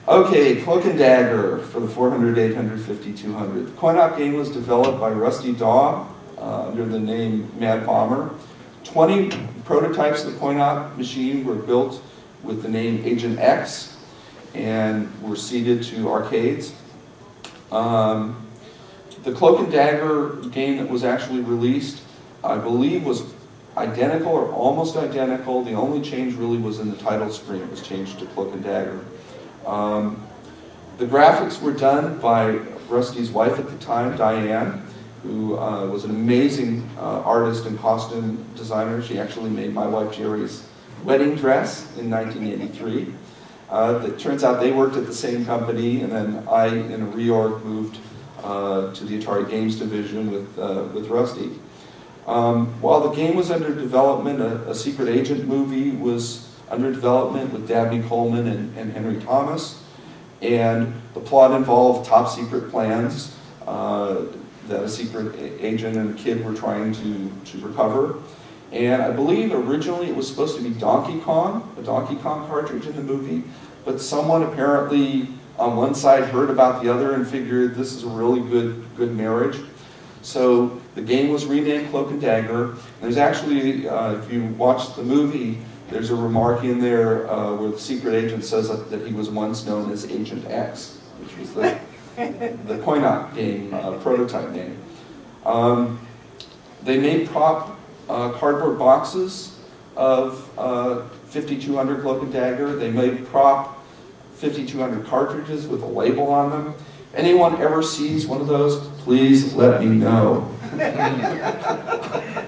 Okay, Cloak and Dagger for the 400, 800, 50, 200. The coin-op game was developed by Rusty Daw under the name Mad Bomber. 20 prototypes of the coin-op machine were built with the name Agent X and were seeded to arcades. The Cloak and Dagger game that was actually released, I believe, was identical or almost identical. The only change really was in the title screen. It was changed to Cloak and Dagger. The graphics were done by Rusty's wife at the time, Diane, who was an amazing artist and costume designer. She actually made my wife Jerry's wedding dress in 1983. It turns out they worked at the same company, and then I, in a reorg, moved to the Atari Games division with Rusty. While the game was under development, a secret agent movie was under development with Dabney Coleman and Henry Thomas, and the plot involved top secret plans that a secret agent and a kid were trying to recover. And I believe originally it was supposed to be Donkey Kong, a Donkey Kong cartridge in the movie, but someone apparently on one side heard about the other and figured this is a really good marriage. So the game was renamed Cloak and Dagger. There's actually, if you watch the movie, there's a remark in there where the secret agent says that he was once known as Agent X, which was the coin-op game prototype name. They made prop cardboard boxes of 5200 Cloak and Dagger. They made prop 5200 cartridges with a label on them. Anyone ever sees one of those, please let me know.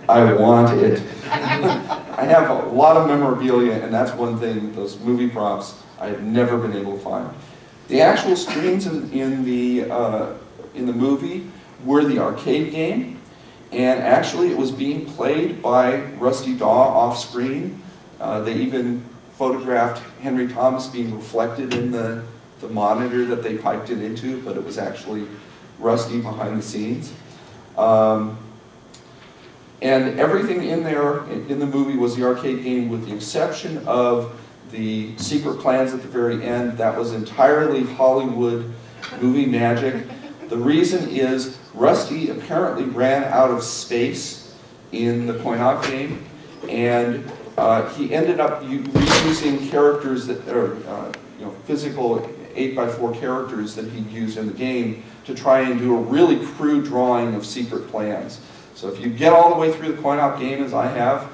I want it. I have a lot of memorabilia, and that's one thing, those movie props, I have never been able to find. The actual screens in the movie were the arcade game, and actually it was being played by Rusty Daw off screen. They even photographed Henry Thomas being reflected in the monitor that they piped it into, but it was actually Rusty behind the scenes. And everything in there, in the movie, was the arcade game with the exception of the secret plans at the very end. That was entirely Hollywood movie magic. The reason is Rusty apparently ran out of space in the coin-op game, and he ended up reusing characters that are physical 8x4 characters that he'd used in the game to try and do a really crude drawing of secret plans. So if you get all the way through the coin-op game, as I have,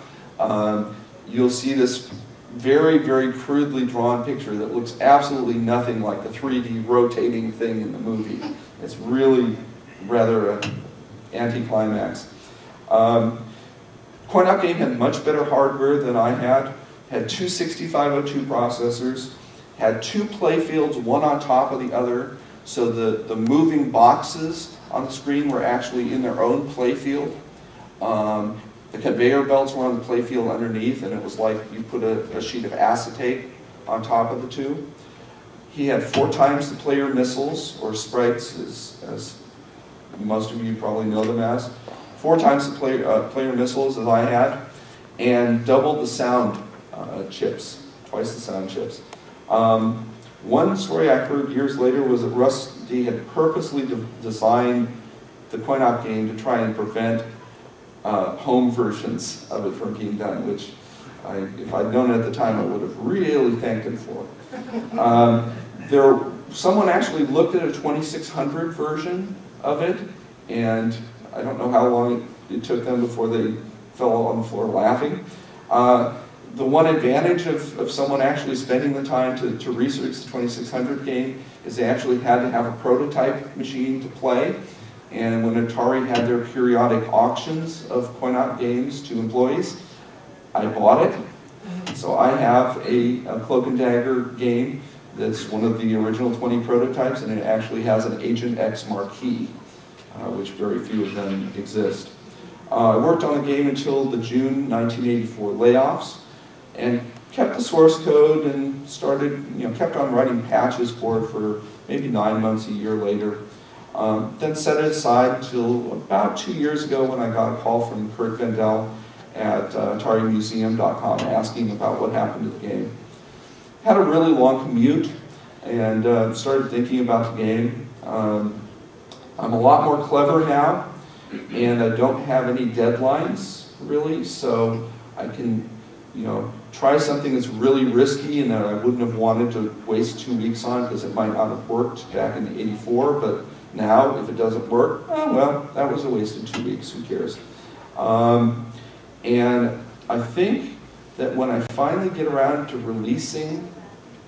you'll see this very, very crudely drawn picture that looks absolutely nothing like the 3D rotating thing in the movie. It's really rather an anticlimax. Coin-op game had much better hardware than I had 2 6502 processors, had 2 play fields, one on top of the other, so the moving boxes on the screen were actually in their own play field. The conveyor belts were on the play field underneath, and it was like you put a sheet of acetate on top of the two. He had 4 times the player missiles, or sprites, as most of you probably know them as. 4 times the player missiles as I had, and doubled the sound chips, twice the sound chips. One story I heard years later was that Rusty had purposely designed the coin-op game to try and prevent home versions of it from being done, which if I'd known at the time, I would have really thanked him for. Someone actually looked at a 2600 version of it, and I don't know how long it took them before they fell on the floor laughing. The one advantage of someone actually spending the time to research the 2600 game is they actually had to have a prototype machine to play. And when Atari had their periodic auctions of coin-op games to employees, I bought it. So I have a Cloak and Dagger game that's one of the original 20 prototypes, and it actually has an Agent X marquee, which very few of them exist. I worked on the game until the June 1984 layoffs, and kept the source code and kept on writing patches for it for maybe 9 months, a year later. Then set it aside until about 2 years ago when I got a call from Kurt Vendel at AtariMuseum.com asking about what happened to the game. Had a really long commute, and started thinking about the game. I'm a lot more clever now, and I don't have any deadlines, really, so I can, try something that's really risky and that I wouldn't have wanted to waste 2 weeks on because it might not have worked back in '84, but now, if it doesn't work, oh well, that was a wasted 2 weeks, who cares? And I think that when I finally get around to releasing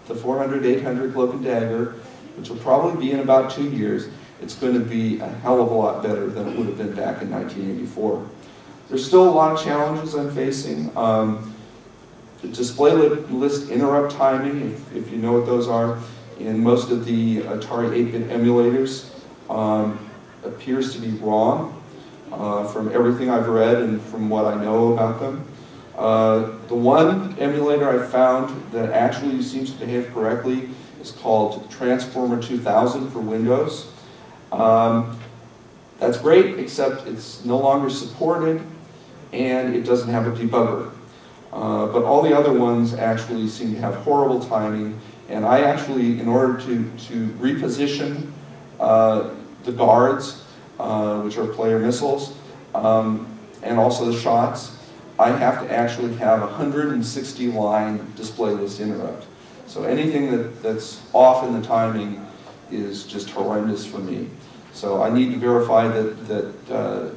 the 400-800 Cloak and Dagger, which will probably be in about 2 years, it's going to be a hell of a lot better than it would have been back in 1984. There's still a lot of challenges I'm facing. The display list interrupt timing, if you know what those are, in most of the Atari 8-bit emulators, appears to be wrong from everything I've read and from what I know about them. The one emulator I found that actually seems to behave correctly is called Transformer 2000 for Windows. That's great, except it's no longer supported and it doesn't have a debugger. But all the other ones actually seem to have horrible timing, and I actually, in order to reposition the guards, which are player missiles, and also the shots, I have to actually have a 160-line display list interrupt. So anything that's off in the timing is just horrendous for me. So I need to verify that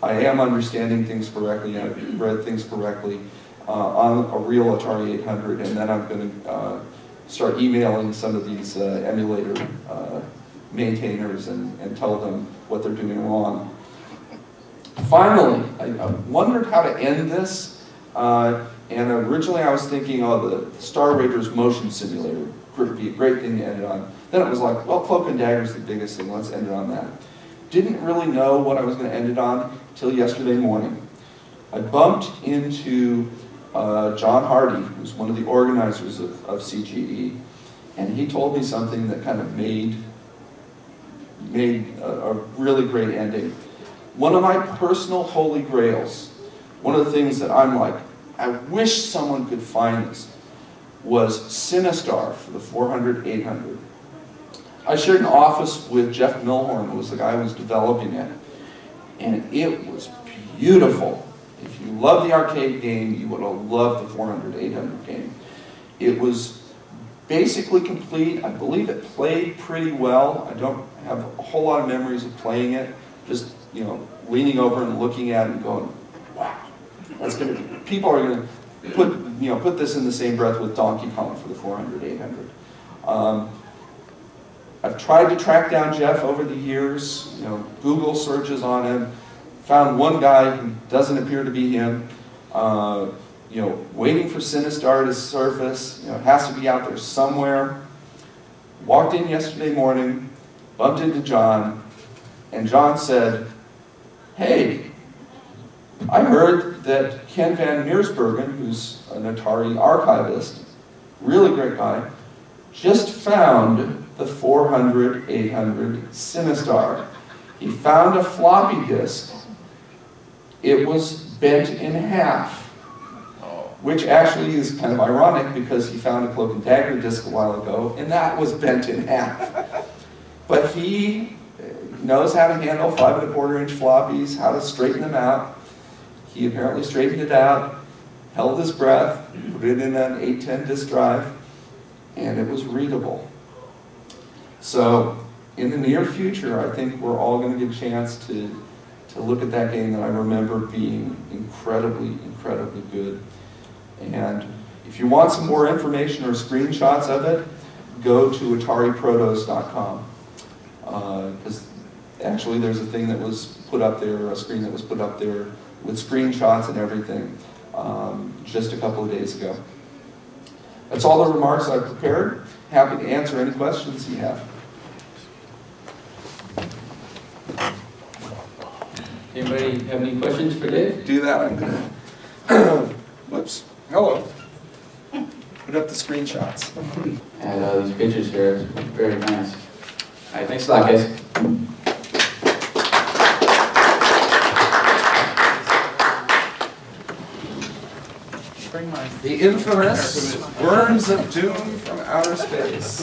I am understanding things correctly, I've read things correctly on a real Atari 800, and then I'm going to start emailing some of these emulator maintainers and tell them what they're doing wrong. Finally, I wondered how to end this, and originally I was thinking, oh, the Star Raiders motion simulator would be a great thing to end it on. Then it was like, well, Cloak and Dagger is the biggest thing, let's end it on that. Didn't really know what I was going to end it on until yesterday morning. I bumped into John Hardy, who's one of the organizers of CGE, and he told me something that kind of made a really great ending. One of my personal holy grails, one of the things that I'm like, I wish someone could find this, was Sinistar for the 400-800. I shared an office with Jeff Milhorn, who was the guy who was developing it, and it was beautiful. If you love the arcade game, you would have loved the 400-800 game. It was basically complete. I believe it played pretty well. I don't have a whole lot of memories of playing it. Just, leaning over and looking at it and going, wow, that's going to be, people are going to put this in the same breath with Donkey Kong for the 400-800. I've tried to track down Jeff over the years, Google searches on him, found one guy who doesn't appear to be him, waiting for Sinistar to surface, has to be out there somewhere. Walked in yesterday morning, bumped into John, and John said, hey, I heard that Ken Van Meersbergen, who's an Atari archivist, really great guy, just found the 400-800 Sinistar. He found a floppy disk. It was bent in half, which actually is kind of ironic because he found a Cloak and Dagger disc a while ago, and that was bent in half. But he knows how to handle 5 1/4-inch floppies, how to straighten them out. He apparently straightened it out, held his breath, put it in an 810 disk drive, and it was readable. So in the near future, I think we're all going to get a chance to look at that game that I remember being incredibly, incredibly good. And if you want some more information or screenshots of it, go to AtariProtos.com. Because actually there's a thing that was put up there, a screen that was put up there with screenshots and everything just a couple of days ago. That's all the remarks I've prepared. Happy to answer any questions you have. Anybody have any questions for Dave? Do that, I'm gonna, whoops, hello. Put up the screenshots. And these pictures here are very nice. All right, thanks a lot, guys. The infamous Worms of Doom from Outer Space.